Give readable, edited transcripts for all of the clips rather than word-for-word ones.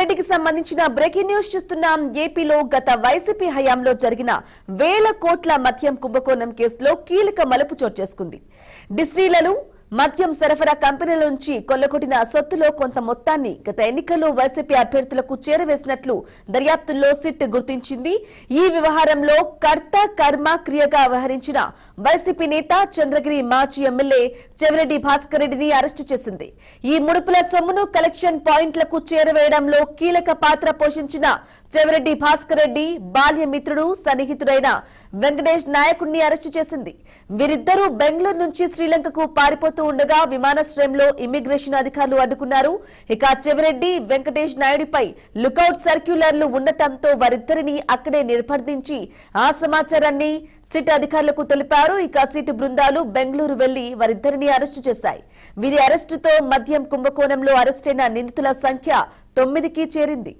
రెడ్డికి సంబంధించిన breaking news చూస్తున్నాం. ఏపీలో గత వైసీపీ హయాంలో జరిగిన వేల కోట్ల మద్యం కుంభకోణం కేసులో కీలక మలుపు చోటు చేసుకుంది. డిస్టిలరీలను మద్యం సరఫరా కంపెనీల నుంచి కొల్లగొట్టిన సొత్తులో కొంత మొత్తాన్ని గత ఎన్నికల్లో వైసీపీ అభ్యర్థులకు చేరవేసినట్లు దర్యాప్తుల్లో సిట్ గుర్తించింది. ఈ వ్యవహారంలో కర్త కర్మ క్రియగా వ్యవహరించిన వైసీపీ నేత చంద్రగిరి మాజీ ఎమ్మెల్యే చెవిరెడ్డి భాస్కర్ రెడ్డిని అరెస్టు చేసింది. ఈ ముడుపుల సొమ్మును కలెక్షన్ పాయింట్లకు చేరవేయడంలో కీలక పాత్ర పోషించిన చెవిరెడ్డి భాస్కర్ రెడ్డి బాల్య మిత్రుడు సన్నిహితుడైన వెంకటేష్ నాయకుడిని అరెస్టు చేసింది. వీరిద్దరూ బెంగళూరు నుంచి శ్రీలంకకు పారిపోతూ ఉండగా విమానాశ్రయంలో ఇమ్మిగ్రేషన్ అధికారులు అడ్డుకున్నారు. ఇక చెవిరెడ్డి వెంకటేష్ నాయుడిపై లుకౌట్ సర్క్యులర్లు ఉండటంతో వారిద్దరిని అక్కడే నిర్బంధించి ఆ సమాచారాన్ని సిట్ అధికారులకు తెలిపారు. ఇక సిట్ బృందాలు బెంగళూరు వెళ్లి వారిద్దరిని అరెస్టు చేశాయి. వీరి అరెస్టుతో మద్యం కుంభకోణంలో అరెస్టైన నిందితుల సంఖ్య 9కి చేరింది.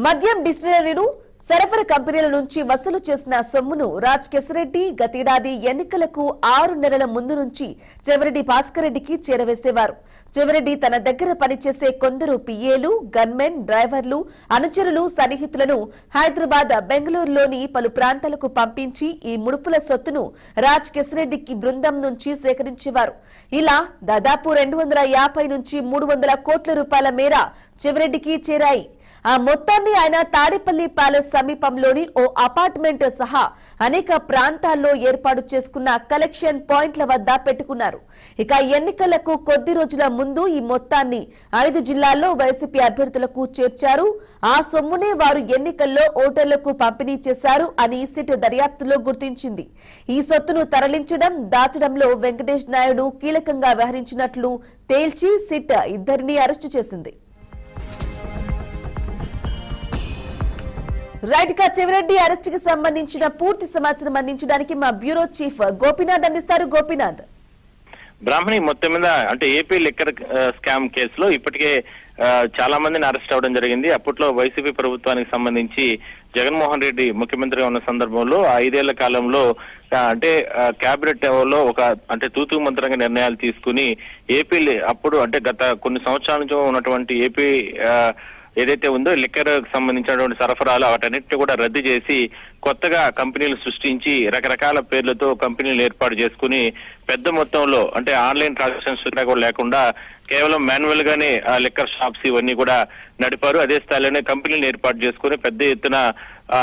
మద్యం డిస్టిలరీలు సరఫరా కంపెనీల నుంచి వసూలు చేసిన సొమ్మును రాజ్ కెసిరెడ్డి గతేడాది ఎన్నికలకు 6 నెలల ముందు నుంచి చెవిరెడ్డి భాస్కర్ రెడ్డికి చేరవేసేవారు. చెవిరెడ్డి తన దగ్గర పనిచేసే కొందరు పిఏలు, గన్మెన్, డ్రైవర్లు, అనుచరులు, సన్నిహితులను హైదరాబాద్, బెంగళూరులోని పలు ప్రాంతాలకు పంపించి ఈ ముడుపుల సొత్తును రాజ్ కెసిరెడ్డికి బృందం నుంచి సేకరించేవారు. ఇలా దాదాపు 250 నుంచి 300 కోట్ల రూపాయల మేర చెవిరెడ్డికి చేరాయి. ఆ మొత్తాన్ని ఆయన తాడేపల్లి ప్యాలెస్ సమీపంలోని ఓ అపార్ట్మెంట్ సహా అనేక ప్రాంతాల్లో ఏర్పాటు చేసుకున్న కలెక్షన్ పాయింట్ల వద్ద పెట్టుకున్నారు. ఇక ఎన్నికలకు కొద్ది రోజుల ముందు ఈ మొత్తాన్ని 5 జిల్లాల్లో వైసీపీ అభ్యర్థులకు చేర్చారు. ఆ సొమ్మునే వారు ఎన్నికల్లో ఓటర్లకు పంపిణీ చేశారు అని సిట్ దర్యాప్తులో గుర్తించింది. ఈ సొత్తును తరలించడం, దాచడంలో వెంకటేష్ నాయుడు కీలకంగా వ్యవహరించినట్లు తేల్చి సిట్ ఇద్దరిని అరెస్టు చేసింది. రైట్ గా చెవిరెడ్డి అరెస్ట్ కి సంబంధించిన పూర్తి సమాచారం అందించడానికి మా బ్యూరో చీఫ్ గోపీనాథ్ అందిస్తారు. గోపీనాథ్, బ్రాహ్మణి మొత్తం మీద అంటే ఏపీ లిక్కర్ స్కామ్ కేసులో ఇప్పటికే చాలా మందిని అరెస్ట్ అవ్వడం జరిగింది. అప్పట్లో వైసీపీ ప్రభుత్వానికి సంబంధించి జగన్మోహన్ రెడ్డి ముఖ్యమంత్రిగా ఉన్న సందర్భంలో 5 ఏళ్ల కాలంలో అంటే కేబినెట్ లో ఒక అంటే తూతూ మంత్రంగా నిర్ణయాలు తీసుకుని ఏపీ అప్పుడు అంటే గత కొన్ని సంవత్సరాల నుంచి ఉన్నటువంటి ఏపీ ఏదైతే ఉందో లిక్కర్ సంబంధించినటువంటి సరఫరాలు వాటన్నిటిని కూడా రద్దు చేసి కొత్తగా కంపెనీలు సృష్టించి రకరకాల పేర్లతో కంపెనీలు ఏర్పాటు చేసుకుని పెద్ద మొత్తంలో అంటే ఆన్లైన్ ట్రాన్సాక్షన్స్ కూడా లేకుండా కేవలం మాన్యువల్ గానే లిక్కర్ షాప్స్ ఇవన్నీ కూడా నడిపారు. అదే స్థాయిలోనే కంపెనీలు ఏర్పాటు చేసుకుని పెద్ద ఎత్తున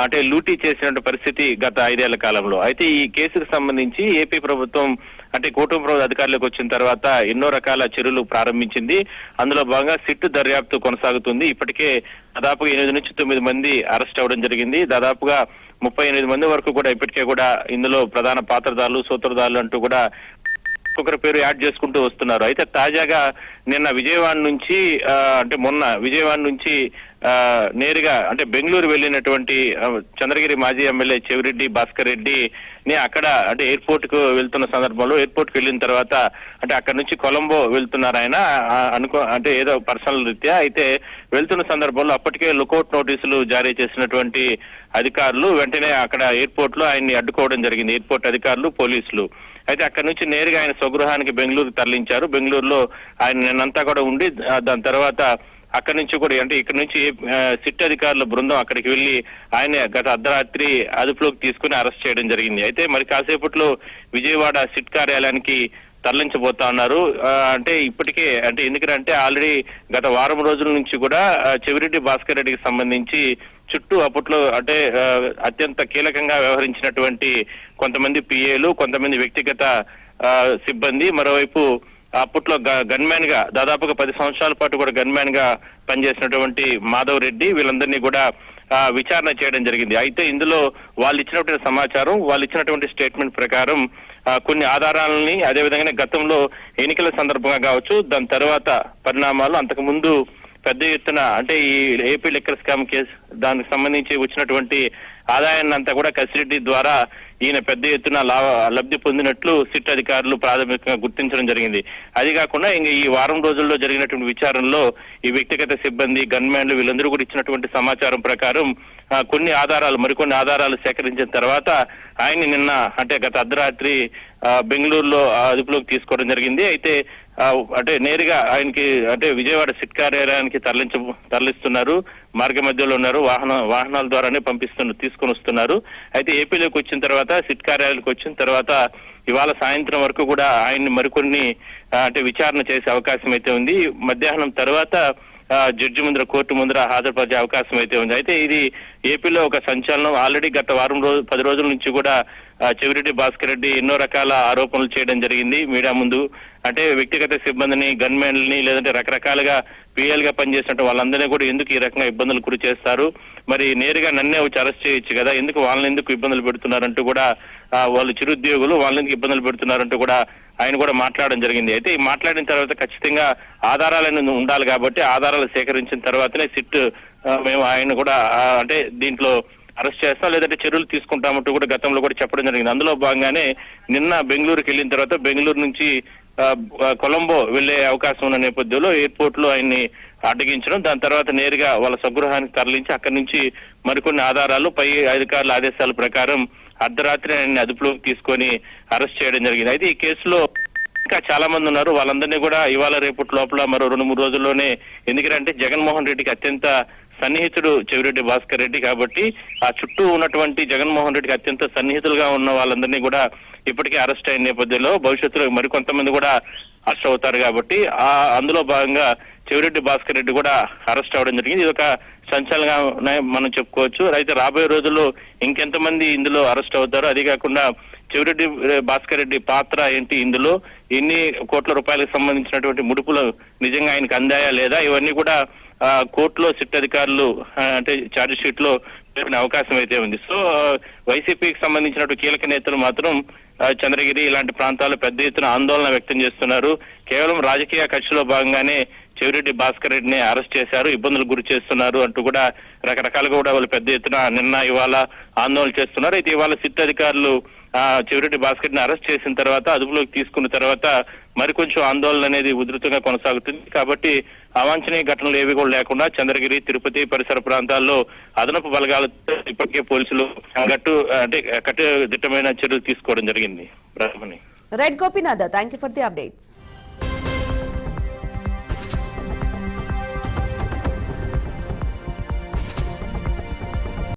అంటే లూటీ చేసిన పరిస్థితి గత 5 ఏళ్ల కాలంలో. అయితే ఈ కేసుకు సంబంధించి ఏపీ ప్రభుత్వం అంటే కూటమి ప్రభుత్వ అధికారులకు వచ్చిన తర్వాత ఎన్నో రకాల చర్యలు ప్రారంభించింది. అందులో భాగంగా సిట్ దర్యాప్తు కొనసాగుతుంది. ఇప్పటికే దాదాపుగా 8 నుంచి 9 మంది అరెస్ట్ అవ్వడం జరిగింది. దాదాపుగా 38 మంది వరకు కూడా ఇప్పటికే కూడా ఇందులో ప్రధాన పాత్రదారులు, సూత్రధారులు అంటూ కూడా ఒక్కొక్కరి పేరు యాడ్ చేసుకుంటూ వస్తున్నారు. అయితే తాజాగా నిన్న విజయవాడ నుంచి అంటే మొన్న విజయవాడ నుంచి నేరుగా అంటే బెంగళూరు వెళ్లినటువంటి చంద్రగిరి మాజీ ఎమ్మెల్యే చెవిరెడ్డి భాస్కర్ రెడ్డిని అక్కడ అంటే ఎయిర్పోర్ట్ కు వెళ్తున్న సందర్భంలో ఎయిర్పోర్ట్ కు వెళ్లిన తర్వాత అంటే అక్కడ నుంచి కొలంబో వెళ్తున్నారు ఆయన అంటే ఏదో పర్సనల్ రీత్యా. అయితే వెళ్తున్న సందర్భంలో అప్పటికే లుకౌట్ నోటీసులు జారీ చేసినటువంటి అధికారులు వెంటనే అక్కడ ఎయిర్పోర్ట్ లో ఆయన్ని అడ్డుకోవడం జరిగింది, ఎయిర్పోర్ట్ అధికారులు, పోలీసులు. అయితే అక్కడి నుంచి నేరుగా ఆయన స్వగృహానికి బెంగళూరు తరలించారు. బెంగళూరులో ఆయన నిన్నంతా కూడా ఉండి దాని తర్వాత అక్కడి నుంచి కూడా అంటే ఇక్కడ నుంచి సిట్ అధికారుల బృందం అక్కడికి వెళ్లి ఆయన గత అర్ధరాత్రి అదుపులోకి తీసుకుని అరెస్ట్ చేయడం జరిగింది. అయితే మరి కాసేపట్లో విజయవాడ సిట్ కార్యాలయానికి తరలించబోతా ఉన్నారు. అంటే ఇప్పటికే అంటే ఎందుకంటే ఆల్రెడీ గత వారం రోజుల నుంచి కూడా చెవిరెడ్డి భాస్కర్ రెడ్డికి సంబంధించి చుట్టూ అప్పట్లో అంటే అత్యంత కీలకంగా వ్యవహరించినటువంటి కొంతమంది పిఏలు, కొంతమంది వ్యక్తిగత సిబ్బంది, మరోవైపు అప్పట్లో గన్మ్యాన్ గా దాదాపుగా 10 సంవత్సరాల పాటు కూడా గన్మ్యాన్ గా పనిచేసినటువంటి మాధవ్ రెడ్డి వీళ్ళందరినీ కూడా విచారణ చేయడం జరిగింది. అయితే ఇందులో వాళ్ళు ఇచ్చినటువంటి సమాచారం, వాళ్ళు ఇచ్చినటువంటి స్టేట్మెంట్ ప్రకారం కొన్ని ఆధారాలని అదేవిధంగానే గతంలో ఎన్నికల సందర్భంగా కావచ్చు, దాని తర్వాత పరిణామాలు అంతకు ముందు పెద్ద ఎత్తున అంటే ఈ ఏపీ లిక్కర్ స్కామ్ కేసు దానికి సంబంధించి వచ్చినటువంటి ఆదాయాన్ని అంతా కూడా కసిరెడ్డి ద్వారా ఈయన పెద్ద ఎత్తున లబ్ధి పొందినట్లు సిట్ అధికారులు ప్రాథమికంగా గుర్తించడం జరిగింది. అది కాకుండా ఇంకా ఈ వారం రోజుల్లో జరిగినటువంటి విచారణలో ఈ వ్యక్తిగత సిబ్బంది, గన్మ్యాన్లు వీళ్ళందరూ కూడా ఇచ్చినటువంటి సమాచారం ప్రకారం మరికొన్ని ఆధారాలు సేకరించిన తర్వాత ఆయన్ని నిన్న అంటే గత అర్ధరాత్రి బెంగళూరులో అదుపులోకి తీసుకోవడం జరిగింది. అయితే అంటే నేరుగా ఆయనకి అంటే విజయవాడ సిట్ కార్యాలయానికి తరలిస్తున్నారు. మార్గ మధ్యలో ఉన్నారు. వాహనాల ద్వారానే తీసుకొని వస్తున్నారు. అయితే ఏపీలోకి వచ్చిన తర్వాత సిట్ కార్యాలయానికి వచ్చిన తర్వాత ఇవాళ సాయంత్రం వరకు కూడా ఆయన్ని మరికొన్ని అంటే విచారణ చేసే అవకాశం అయితే ఉంది. మధ్యాహ్నం తర్వాత జడ్జి ముందర, కోర్టు ముందర హాజరుపరిచే అవకాశం అయితే ఉంది. అయితే ఇది ఏపీలో ఒక సంచలనం. ఆల్రెడీ గత 10 రోజుల నుంచి కూడా చెవిరెడ్డి భాస్కర్ రెడ్డి ఎన్నో రకాల ఆరోపణలు చేయడం జరిగింది మీడియా ముందు. అంటే వ్యక్తిగత సిబ్బందిని, గన్మెన్లని, లేదంటే రకరకాలుగా పిఎల్ గా పనిచేసినట్టు వాళ్ళందరినీ కూడా ఎందుకు ఈ రకంగా ఇబ్బందులు గురి చేస్తారు, మరి నేరుగా నన్నే వచ్చి అరెస్ట్ చేయొచ్చు కదా, వాళ్ళని ఎందుకు ఇబ్బందులు పెడుతున్నారంటూ కూడా వాళ్ళు చిరుద్యోగులు వాళ్ళని ఎందుకు ఇబ్బందులు పెడుతున్నారంటూ కూడా ఆయన కూడా మాట్లాడడం జరిగింది. అయితే ఈ మాట్లాడిన తర్వాత ఖచ్చితంగా ఆధారాలను ఉండాలి కాబట్టి ఆధారాలు సేకరించిన తర్వాతనే సిట్ మేము ఆయన కూడా అంటే దీంట్లో అరెస్ట్ చేస్తాం లేదంటే చర్యలు తీసుకుంటామంటూ కూడా గతంలో కూడా చెప్పడం జరిగింది. అందులో భాగంగానే నిన్న బెంగళూరుకి వెళ్ళిన తర్వాత బెంగళూరు నుంచి కొలంబో వెళ్లే అవకాశం ఉన్న నేపథ్యంలో ఎయిర్పోర్ట్ లో ఆయన్ని అడ్డగించడం, దాని తర్వాత నేరుగా వాళ్ళ స్వగృహానికి తరలించి అక్కడి నుంచి మరికొన్ని ఆధారాలు పై అధికారుల ఆదేశాల ప్రకారం అర్ధరాత్రి ఆయన్ని అదుపులోకి తీసుకొని అరెస్ట్ చేయడం జరిగింది. అయితే ఈ కేసులో ఇంకా చాలా మంది ఉన్నారు. వాళ్ళందరినీ కూడా ఇవాళ రేపటి లోపల మరో 2-3 రోజుల్లోనే, ఎందుకంటే జగన్మోహన్ రెడ్డికి అత్యంత సన్నిహితుడు చెవిరెడ్డి భాస్కర్ రెడ్డి కాబట్టి ఆ చుట్టూ ఉన్నటువంటి జగన్మోహన్ రెడ్డికి అత్యంత సన్నిహితులుగా ఉన్న వాళ్ళందరినీ కూడా ఇప్పటికే అరెస్ట్ అయిన నేపథ్యంలో భవిష్యత్తులో మరికొంతమంది కూడా అరెస్ట్ అవుతారు కాబట్టి అందులో భాగంగా చెవిరెడ్డి భాస్కర్ రెడ్డి కూడా అరెస్ట్ అవ్వడం జరిగింది. ఇది ఒక సంచలనంగా మనం చెప్పుకోవచ్చు. అయితే రాబోయే రోజుల్లో ఇంకెంతమంది ఇందులో అరెస్ట్ అవుతారో, అది కాకుండా చెవిరెడ్డి భాస్కర్ రెడ్డి పాత్ర ఏంటి, ఇందులో ఎన్ని కోట్ల రూపాయలకు సంబంధించినటువంటి ముడుపులు నిజంగా ఆయనకు అందాయా లేదా, ఇవన్నీ కూడా కోర్టులో సిట్ అధికారులు అంటే ఛార్జ్ షీట్ లో పేర్కొనే అవకాశం అయితే ఉంది. సో వైసీపీకి సంబంధించినటువంటి కీలక నేతలు మాత్రం చంద్రగిరి ఇలాంటి ప్రాంతాల్లో పెద్ద ఎత్తున ఆందోళన వ్యక్తం చేస్తున్నారు. కేవలం రాజకీయ కక్షలో భాగంగానే చెవిరెడ్డి భాస్కర్ రెడ్డిని అరెస్ట్ చేశారు, ఇబ్బందులు గురి చేస్తున్నారు అంటూ కూడా రకరకాలుగా కూడా వాళ్ళు పెద్ద ఎత్తున నిన్న ఇవాళ ఆందోళన చేస్తున్నారు. అయితే ఇవాళ సిట్ అధికారులు చెవిరెడ్డి భాస్కర్ రెడ్డిని అరెస్ట్ చేసిన తర్వాత అదుపులోకి తీసుకున్న తర్వాత మరికొంచెం ఆందోళన అనేది ఉధృతంగా కొనసాగుతుంది. కాబట్టి అవాంఛనీయ ఘటనలు ఏవి కూడా లేకుండా చంద్రగిరి, తిరుపతి పరిసర ప్రాంతాల్లో అదనపు బలగాలతో ఇప్పటికే పోలీసులు కట్టుదిట్టమైన చర్యలు తీసుకోవడం జరిగింది. Right Gopinath, thank you for the updates.